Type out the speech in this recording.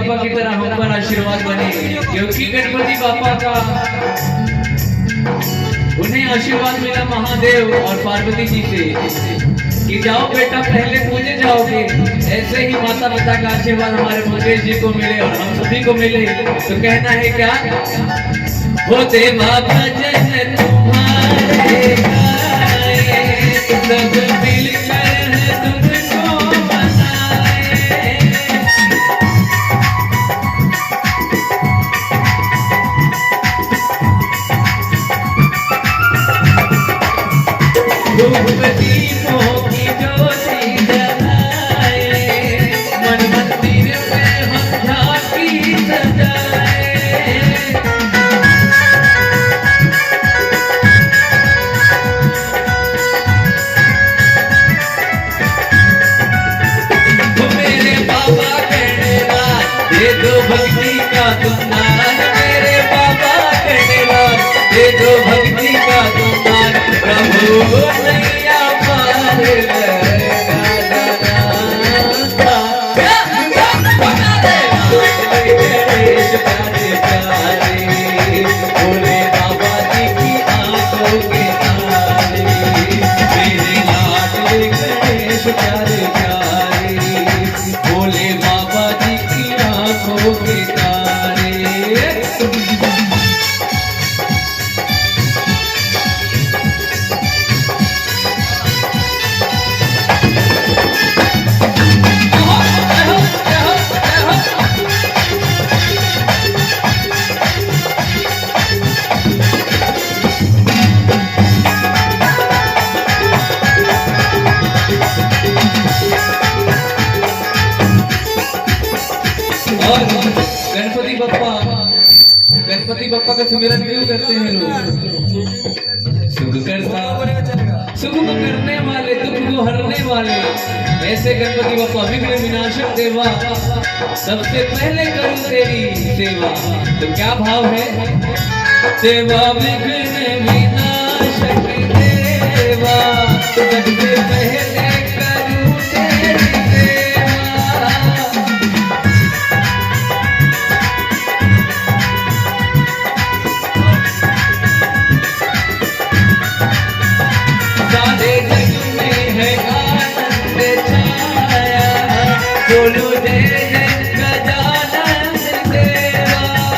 बापा की तरह हम पर आशीर्वाद बने, क्योंकि गणपति बापा का उन्हें आशीर्वाद मिला महादेव और पार्वती जी से कि जाओ बेटा पहले पूजे जाओगे। ऐसे ही माता पिता का आशीर्वाद हमारे मुकेश जी को मिले और हम सभी को मिले। तो कहना है क्या, हो देवा भजन तुम्हारे गाए, सब मिलकर तुमको मनाए। धूप दीपों की ज्योति जलाए, मन मंदिर में हम झांकी सजाए। मेरे बाबा कहनेला दे दो भक्ति का तुमदान, मेरे बाबा कहनेला दे दो भक्ति का तुमदान। प्रभु नैया पार लगा गणेश प्यारे प्यारे, भोले बाबा जी की आंखों के तारे, मेरे लाडले गणेश प्यारे प्यारे, भोले बाबा जी की आंखों के तारे। और गणपति बप्पा का सुमिरन क्यों करते हैं लोग? सुख को करने वाले, दुख को हरने वाले, ऐसे गणपति बप्पा विघ्न विनाशक देवा, सबसे पहले करूं तेरी सेवा। तो क्या भाव है, देवा विघ्न